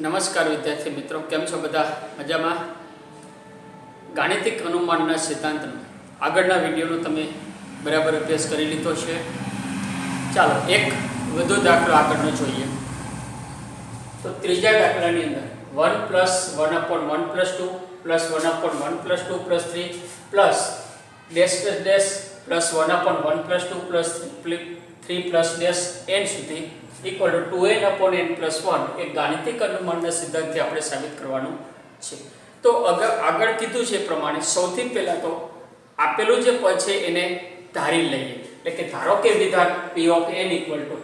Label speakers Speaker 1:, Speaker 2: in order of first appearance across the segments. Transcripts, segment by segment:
Speaker 1: નમસ્કાર વિદ્યાર્થી મિત્રો, કેમ છો બધા? મજામાં? ગાણિતિક અનુમાનના સિદ્ધાંતનો આગળના વિડીયોનો તમે બરાબર અભ્યાસ કરી લીધો છે. ચાલો એક વધુ દાખલો આગળનો જોઈએ. તો ત્રીજા દાખલાની અંદર 1 + 1/1 + 2 + 1/1 + 2 + 3 plus dash dash plus 1/1 + 2 + 3 plus dash n સુધી ઇક્વલ ટુ 2n/n + 1 એક ગાણિતિક અનુમાનના સિદ્ધાંતથી આપણે સાબિત કરવાનું છે. તો આગળ કીધું છે એ પ્રમાણે સૌથી પહેલા તો આપેલું જે પદ છે એને ધારી લઈએ. એટલે કે ધારો કે વિધાન p of n equal to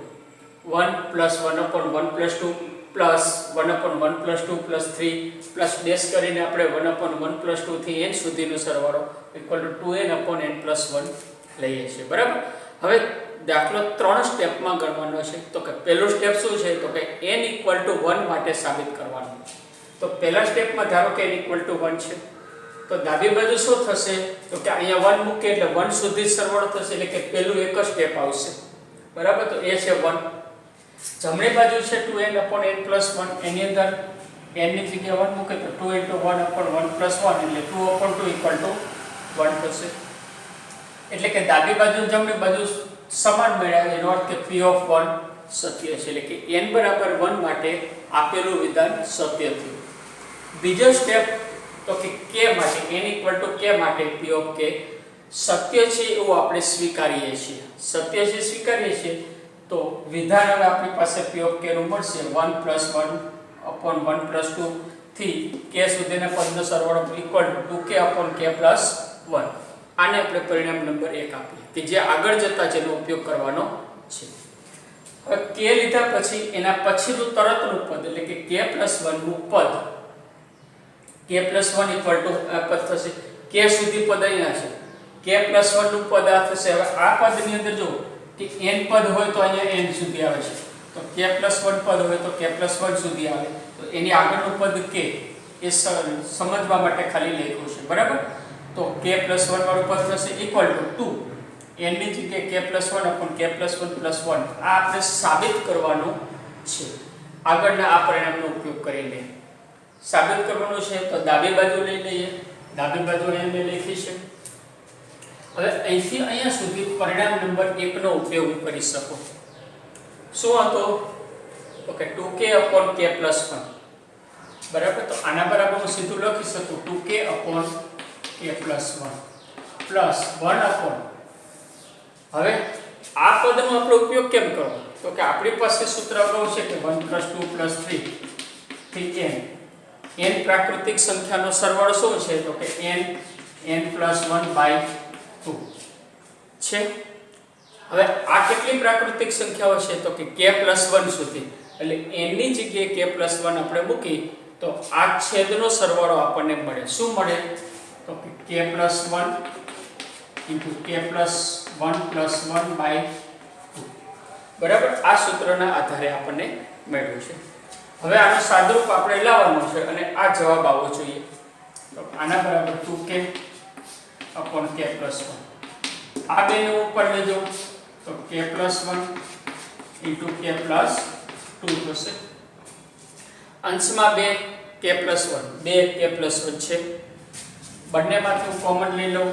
Speaker 1: 1 + 1/1 + 2 + 1/1 + 2 + 3 plus dash કરીને આપણે 1/1 + 2 થી n સુધીનો સરવાળો ઇક્વલ ટુ 2n/n + 1 લઈએ છીએ. બરાબર. હવે દાખલો 3 સ્ટેપમાં ગણવાનો છે. તો કે પહેલું સ્ટેપ શું છે? તો કે n = 1 માટે સાબિત કરવાનું. તો પહેલા સ્ટેપમાં ધારો કે n = 1 છે, તો ડાબી બાજુ શું થશે? તો કે અહીંયા 1 મૂકે એટલે 1 સુધી સરવાળો થશે, એટલે કે પહેલું એક જ સ્ટેપ આવશે. બરાબર. તો એ છે 1. જમણી બાજુ છે 2n/n + 1, એની અંદર n ની જગ્યાએ 1 મૂકે તો 2 × 1/1 + 1 એટલે 2/2 = 1 થશે. એટલે કે ડાબી બાજુ જમણી બાજુ સમાન મળ્યા, એનો અર્થ કે p of 1 સત્ય છે. એટલે કે n = 1 માટે આપેલું વિધાન સત્ય થયું. બીજો સ્ટેપ તો કે k માટે n = k માટે p of k સત્ય છે એવું આપણે સ્વીકારીએ છીએ. સત્ય છે સ્વીકારીએ છીએ તો વિધાન હવે આપણી પાસે p of k નું મળશે 1 + 1/1 + 2 થી k સુધીના પદનો સરવાળો ઇક્વલ ટુ 2k/k + 1. આને આપણે પરિણામ નંબર 1 આપીએ કે જે આગળ જતા જેનો ઉપયોગ કરવાનો છે. હવે k લીધા પછી એના પછીનું તરતનું પદ એટલે કે k + 1 નું પદ, k + 1 = આ પદ થશે. k સુધી પદ અહીંયા છે, k + 1 નું પદ આ થશે. હવે આ પદની અંદર જો કે n પદ હોય તો અહીંયા n સુધી આવે છે, તો k + 1 પદ હોય તો k + 1 સુધી આવે. તો એની આગળનું પદ k એ સમજવા માટે ખાલી લખ્યું છે. બરાબર. તો k + 1 વાળું પદ થશે ઇક્વલ ટુ 2 n ની જગ્યાએ k + 1/k + 1 + 1. આ આપણે સાબિત કરવાનું છે. આગળના આ પરિણામનો ઉપયોગ કરીને સાબિત કરવાનું છે. તો ડાબી બાજુ લઈ લઈએ. ડાબી બાજુ અહીંયા મેં લખી છે. હવે અહીંથી અહીંયા સુધી પરિણામ નંબર 1 નો ઉપયોગ કરી શકો. શું હતો? તો કે 2k/k + 1. બરાબર. તો આના બરાબર હું સીધું લખી શકું 2k/k + 1 પ્લસ 1/. હવે આ પદનો આપણે ઉપયોગ કેમ કરવો? તો કે આપણી પાસે સૂત્ર અગાઉ છે કે 1 + 2 + 3 થી n પ્રાકૃતિક સંખ્યાનો સરવાળો શું છે? તો કે n + 1/2 છે. હવે આ કેટલી પ્રાકૃતિક સંખ્યાઓ છે? તો કે k + 1 સુધી. એટલે n ની જગ્યાએ k + 1 આપણે મૂકી તો આ છેદનો સરવાળો આપણને મળે. શું મળે? તો કે k + 1 * k + 1 + 1/2. બરાબર. આ સૂત્રના આધારે આપણને મળ્યું છે. હવે આનું સાદુરૂપ આપણે લાવવાનું છે અને આ જવાબ આવવો જોઈએ. તો આના બરાબર 2k/k + 1. આ બેને ઉપર લેજો તો k + 1 * k + 2 થશે. અંશમાં 2k + 1 2k + 1 છે. બંનેમાંથી હું કોમન લઈ લઉં.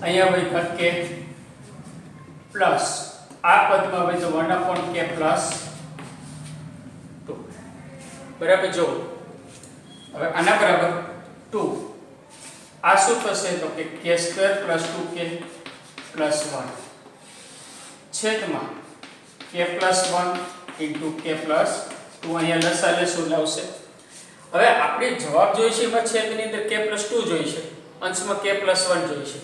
Speaker 1: અહીંયા હોય k પ્લસ આ પદમાં હોય તો 1/k + 2. બરાબર. જો હવે આના બરાબર 2. આ શું થશે? તો કે k² + 2k + 1 છેદમાં k + 1 * k + 2. અહીંયા લસા લેશું લાવશે. હવે આપણે જવાબ જોઈશે એમાં છેદની અંદર k + 2 જોઈશે, અંશમાં k + 1 જોઈશે,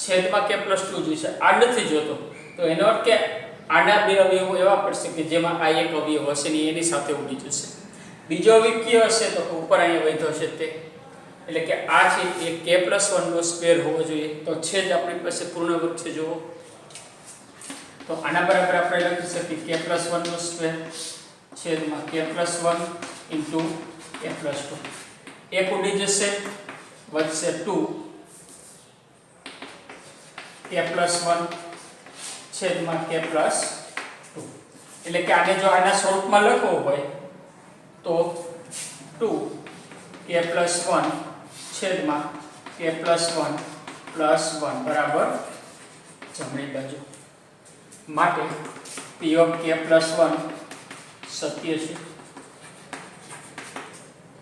Speaker 1: છેદમાં k + 2 જોઈશે. આ નથી જોતો. તો એનો અર્થ કે આના બે અવયવો એવા પડશે કે જેમાં આ એક અવયવ હશે ને એની સાથે ઉડી જશે. બીજો અવયવ કયો હશે? તો ઉપર અહીંયા વધ્યો છે તે. એટલે કે આ છે એ k + 1 નો સ્ક્વેર હોવો જોઈએ. તો છેદ આપણી પાસે પૂર્ણ વર્ગ છે. જુઓ તો આના બરાબર આપણે લખી શકીએ k + 1 નો સ્ક્વેર છેદમાં k + 1 * k + 2. એક ઉડી જશે, વધશે 2 k + 1 છેદમાં k + 2. એટલે કે આને જો આના સ્વરૂપમાં લખવું હોય તો 2k + 1 છેદમાં k + 1 + 1 બરાબર જમણી બાજુ માટે p of k + 1 સત્ય છે.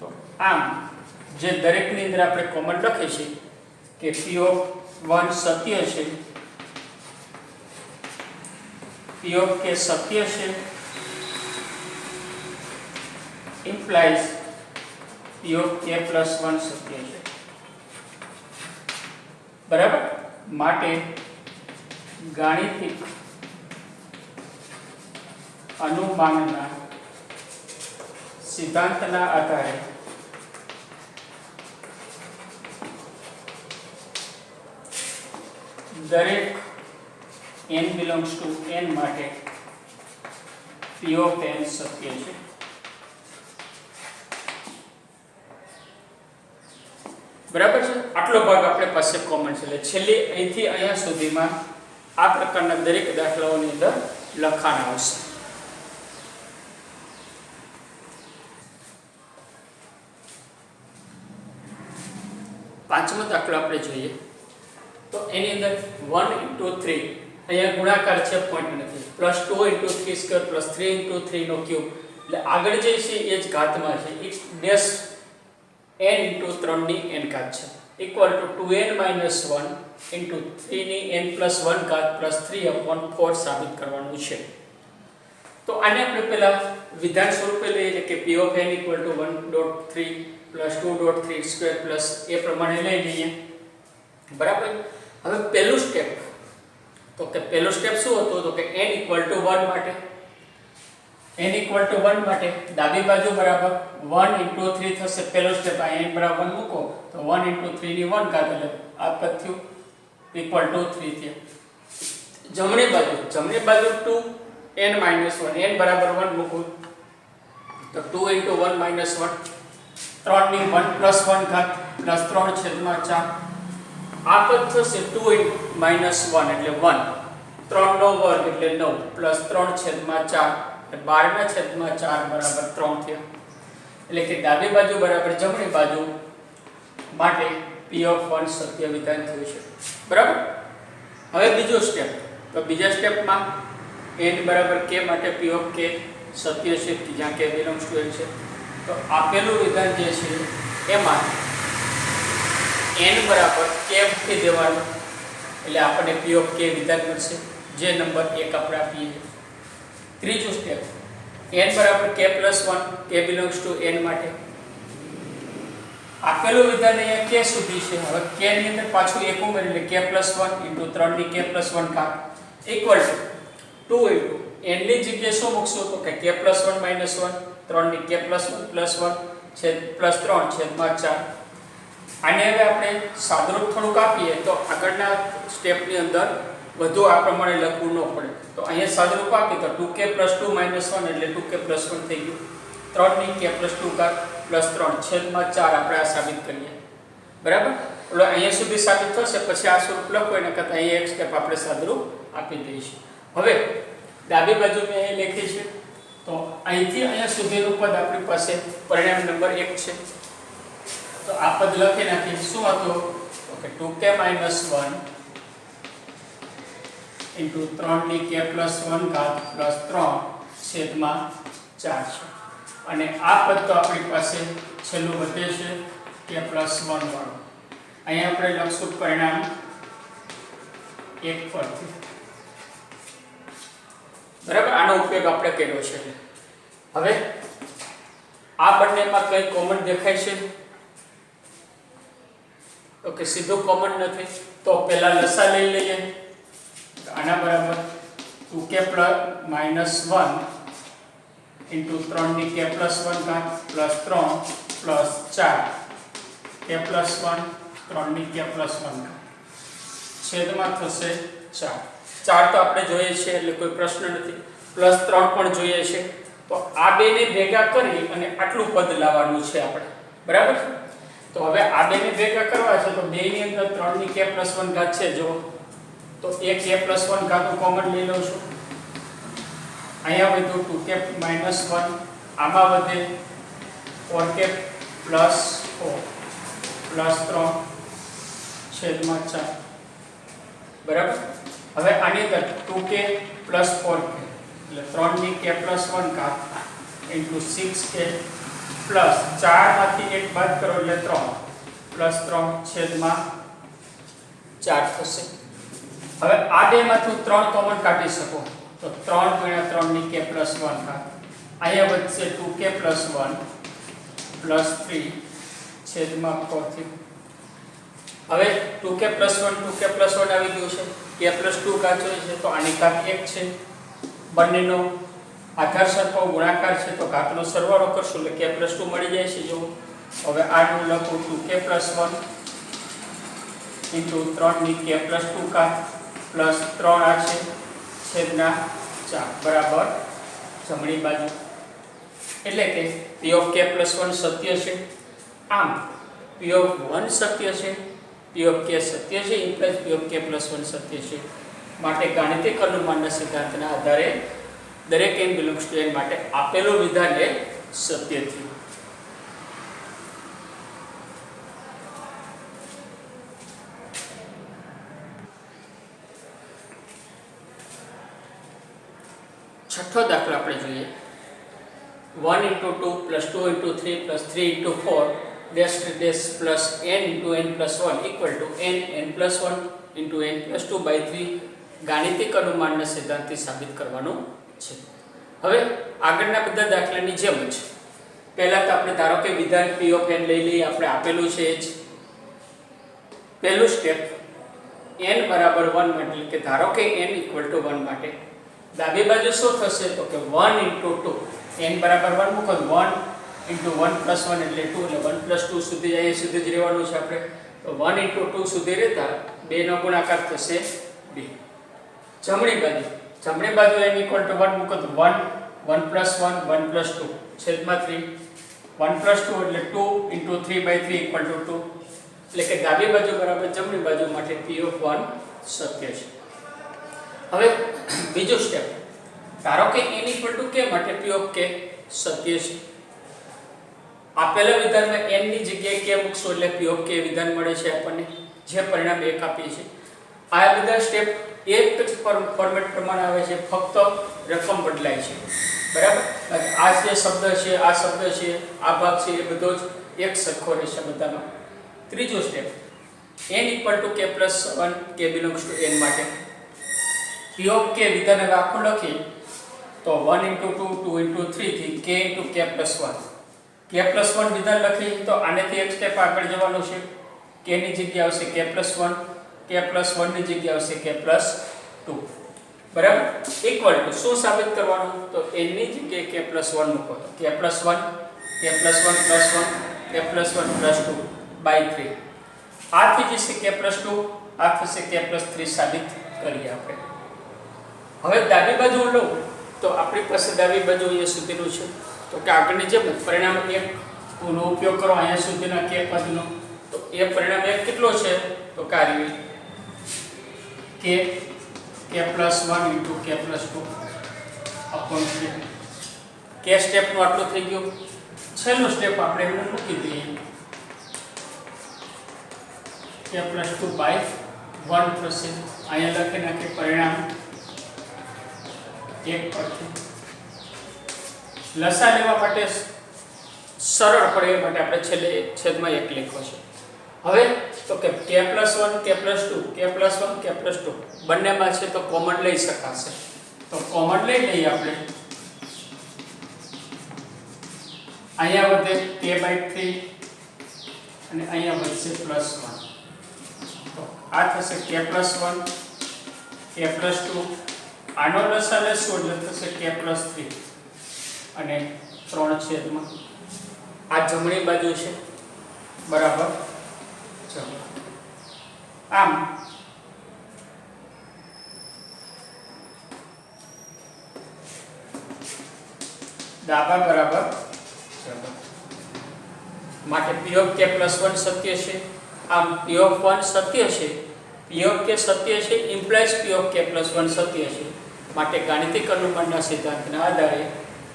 Speaker 1: તો આમ જે દરેકની અંદર આપણે કોમન લખીએ છીએ કે p of 1 સત્ય છે, p of k સત્ય છે implies p of k + 1 સત્ય છે. બરાબર. માટે ગાણિતિક અનુમાનના સિદ્ધાંતના આધારે દરેક n belongs to n માટે p of n સત્ય છે. બરાબર છે. આટલો ભાગ આપણે પાસે કોમન છે. એટલે છેલ્લે અહીંથી અહીંયા સુધીમાં આ પ્રકારના દરેક દાખલાઓની અંદર લખાણ આવશે. પાંચમો દાખલો આપણે જોઈએ તો એની અંદર 1 * 3 અહીંયા ગુણાકાર છે, પોઈન્ટ નથી, +2 * 3² + 3 * 3 નો ક્યુબ, એટલે આગળ જે છે એ જ ઘાતમાં છે, એક ડેશ n * 3 ની n ઘાત છે ઇક્વલ ટુ 2n - 1 * 3 ની n + 1 ઘાત + 3/4 સાબિત કરવાનું છે. તો આને આપણે પહેલા વિધાન સ્વરૂપે લઈએ કે p of n = 1.3 + 2.3² એ પ્રમાણે લઈ લઈએ. બરાબર. હવે પહેલું સ્ટેપ, તો કે પહેલું સ્ટેપ શું હતું તો કે n = 1 માટે n = 1 માટે ડાબી બાજુ બરાબર 1 * 3 થશે. પહેલો સ્ટેપ આ n = 1 મૂકો તો 1 * 3 ની 1 ઘાત એટલે આ પદ થયું = 3 થયું. જમણી બાજુ 2n - 1 n = 1 મૂકો તો 2 * 1 - 1 3 ની 1 + 1 ઘાત +3/4 આ પદ થશે 2 - 1 એટલે 1 3 નો વર્ગ એટલે 9 +3/4 12/4 બરાબર 3 થયો. એટલે કે ડાબી બાજુ બરાબર જમણી બાજુ માટે p of 1 સત્ય વિધાન થયું છે. બરાબર. હવે બીજો સ્ટેપ, તો બીજા સ્ટેપમાં n = k માટે p of k સત્ય છે જ્યાં k belongs to n છે. તો આપેલું વિધાન જે છે એમાં n = k મૂકી દેવાનું એટલે આપણને p of k વિધાન મળશે, જે નંબર 1 આપણે આપીએ. ત્રીજું step n = k + 1 k belongs to n માટે આપેલું વિધાન અહીંયા k સુધી છે. હવે k ની અંદર પાછું 1 ઉમેરી એટલે k + 1 * 3 ની k + 1 ઘાત ઇક્વલ ટુ 2 * n ની જગ્યાએ શું મૂકશું તો કે k + 1 - 1 3 ની k + 1 + 1 છેદ +3/4. આને હવે આપણે સાદુરૂપ થોડુંક આપીએ તો આગળના સ્ટેપની અંદર વધુ આ પ્રમાણે લખવું ન પડે. તો અહીંયા સાદુરૂપ આપીએ તો 2k + 2 - 1 એટલે 2k + 1 થઈ ગયું. 3 ની k + 2 ઘાત +3/4 આપણે આ સાબિત કરીએ. બરાબર. એટલે અહીંયા સુધી સાબિત થશે પછી આ સ્વરૂપ લખો એના કરતાં અહીંયા એક સ્ટેપ આપણે સાદુરૂપ આપી દઈશું. હવે ડાબી બાજુ મેં અહીં લખી છે તો અહીંથી અહીંયા સુધીનું પદ આપણી પાસે પરિણામ નંબર 1 છે. તો આ પદ લખી નાખીએ. શું હતું તો કે 2k - 1 * 3 ની k + 1 ઘાત +3/4 છે. અને આ પદ તો આપણી પાસે છેલ્લું વધે છે k + 1 વાળું. અહીંયા આપણે લખશું પરિણામ 1 પરથી. બરાબર. આનો ઉપયોગ આપણે કર્યો છે. હવે આ બંનેમાં કઈ કોમન દેખાય છે તો કે સીધું કોમન નથી. તો પહેલા લસા લઈ લઈએ. આના બરાબર 2k - 1 * 3 ની k + 1 ઘાત +3/4 k + 1 3 ની k + 1 ઘાત છેદમાં થશે 4. 4 તો આપણે જોઈએ છે એટલે કોઈ પ્રશ્ન નથી. +3 પણ જોઈએ છે. તો આ બેને ભેગા કરી અને આટલું પદ લાવવાનું છે આપણે. બરાબર. તો હવે આ બેને ભેગા કરવા છે તો બેની અંદર 3 ની k + 1 ઘાત છે જો, તો એ k + 1 ઘાત કોમન લઈ લઉં છું. અહીંયા વધ્યું 2k -1, આમાં વધે 4k +4 +3 છેદમાં 4, બરાબર. હવે આની અંદર 2k + 4k એટલે 3 ની k + 1 ઘાત ઇન્ટુ 6k પ્લસ 4 માંથી 1 બાદ કરો એટલે 3 +3 છેદમાં 4 થશે. હવે આ બે માંથી 3 કોમન કાઢી શકો તો 3 × 3 ની k + 1 ઘાત, અહીંયા વધશે 2k + 1 +3 છેદમાં 4 થી. હવે 2k + 1 2k + 1 આવી ગયું છે, k + 2 ઘાત જોઈએ છે તો આની ઘાત 1 છે. બંનેનો આધાર સરખો ગુણાકાર છે તો ઘાતનો સરવાળો કરશું એટલે k + 2 મળી જાય છે. જો હવે આનું લખું 2k + 1 * 3 ની k + 2 ઘાત પ્લસ 3 આ છે છેદના 4 બરાબર જમણી બાજુ, એટલે કે p ઓફ k + 1 સત્ય છે. આમ p ઓફ 1 સત્ય છે, p ઓફ k સત્ય છે, ઇમ્પ્લાઇઝ p ઓફ k + 1 સત્ય છે. માટે ગાણિતિક અનુમાનના સિદ્ધાંતના આધારે દરેક n બિલોંગ્સ ટુ n માટે આપેલું વિધાન એ સત્ય થયું. છઠ્ઠો દાખલો આપણે જોઈએ. 1 × 2 + 2 × 3 + 3 × 4 dash dash plus n × n + 1 = n n + 1 × n + 2/3 ગાણિતિક અનુમાનના સિદ્ધાંતથી સાબિત કરવાનું છે. હવે આગળના બધા દાખલાની જેમ જ પહેલા તો આપણે ધારો કે વિધાન p ઓફ n લઈ લઈએ, આપણે આપેલું છે જ. પહેલું સ્ટેપ n = 1 માટે, એટલે કે ધારો કે n = 1 માટે ડાબી બાજુ શું થશે તો કે 1 × 2, n = 1 મૂકો 1 × 1 + 1 એટલે 2, એટલે 1 + 2 સુધી અહીંયા સુધી જ રહેવાનું છે આપણે. તો 1 × 2 સુધી રહેતા 2 નો ગુણાકાર થશે 2. જમણી બાજુ n = 1 મૂકો તો 1 1 + 1 1 + 2 છેદમાં 3, 1 + 2 એટલે 2 × 3/3 = 2, એટલે કે ડાબી બાજુ બરાબર જમણી બાજુ માટે p ઓફ 1 સત્ય છે. હવે બીજો સ્ટેપ, ધારો કે n = k માટે p ઓફ k સત્ય છે. આપેલા વિધાનમાં n ની જગ્યાએ k મૂકશો એટલે p ઓફ k વિધાન મળે છે આપણને, જે પરિણામ 1 આપીએ છીએ. આ બધા સ્ટેપ એક જ ફોર્મેટ પ્રમાણે આવે છે, ફક્ત રકમ બદલાય છે, બરાબર. આ જે શબ્દ છે, આ શબ્દ છે, આ ભાગ છે, એ બધો જ એક સરખો રહેશે બધામાં. ત્રીજો step n = k + 1 k belongs to n માટે p ઓફ k વિધાન હવે આખું લખી તો 1 × 2 2 × 3 થી k × k + 1 k + 1 વિધાન લખી તો આનેથી એક સ્ટેપ આગળ જવાનું છે. k ની જગ્યાએ આવશે k + 1, k + 1 ની જગ્યાએ આવશે k + 2, બરાબર. ઇક્વલ ટુ શું સાબિત કરવાનું તો n ની જગ્યાએ k + 1 મૂકો તો k + 1 k + 1 + 1 k + 1 + 2/3 આ થઈ જશે k + 2, આ થશે k + 3 સાબિત કરીએ આપણે. હવે ડાબી બાજુ લઉં તો આપણી પાસે ડાબી બાજુ અહીંયા સુધીનું છે તો કે આગળની જેમ પરિણામ 1 નો ઉપયોગ કરો અહીંયા સુધીના k પદનો, તો એ પરિણામ 1 કેટલો છે તો કાર્ય k + 1 × k + 2 અપોન 3. k સ્ટેપનું આટલું થઈ ગયું. છેલ્લું સ્ટેપ આપણે એમને મૂકી દઈએ k + 2/1 થશે. અહીંયા લખી નાખીએ પરિણામ 1 પરથી. લસા લેવા માટે સરળ પડે એ માટે આપણે છેલ્લે છેદમાં 1 લખ્યો છે. હવે તો કે k + 1 k + 2 k + 1 k + 2 બંનેમાં છે તો કોમન લઈ શકાશે, તો કોમન લઈ લઈએ આપણે. અહીંયા વધે k/3 અને અહીંયા વધશે +1, તો આ થશે k + 1 k + 2, આનો લસા લેશું એટલે થશે k + 3 અને 3 છેદમાં આ જમણી બાજુ છે, બરાબર. ચલો આમ ડાબા બરાબર માટે p ઓફ k + 1 સત્ય છે. આમ p ઓફ 1 સત્ય છે, p ઓફ k સત્ય છે, ઇમ્પ્લાઇઝ p ઓફ k + 1 સત્ય છે. માટે ગાણિતિક અનુમાનના સિદ્ધાંતના આધારે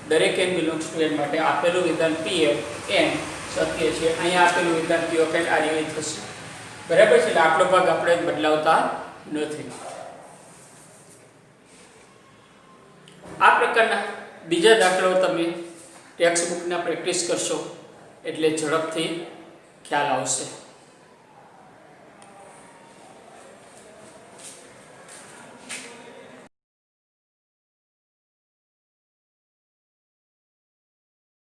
Speaker 1: દરેક n બિલોંગ્સ ટુ n માટે આપેલું વિધાન Pn સત્ય છે. અહીંયા આપેલું વિધાન P ઓફ n આ રીતે થશે. બરાબર છે. એટલે આટલો ભાગ આપણે બદલાવતા નથી. આ પ્રકારના બીજા દાખલાઓ તમે ટેક્સ્ટ બુકના પ્રેક્ટિસ કરશો એટલે ઝડપથી ખ્યાલ આવશે.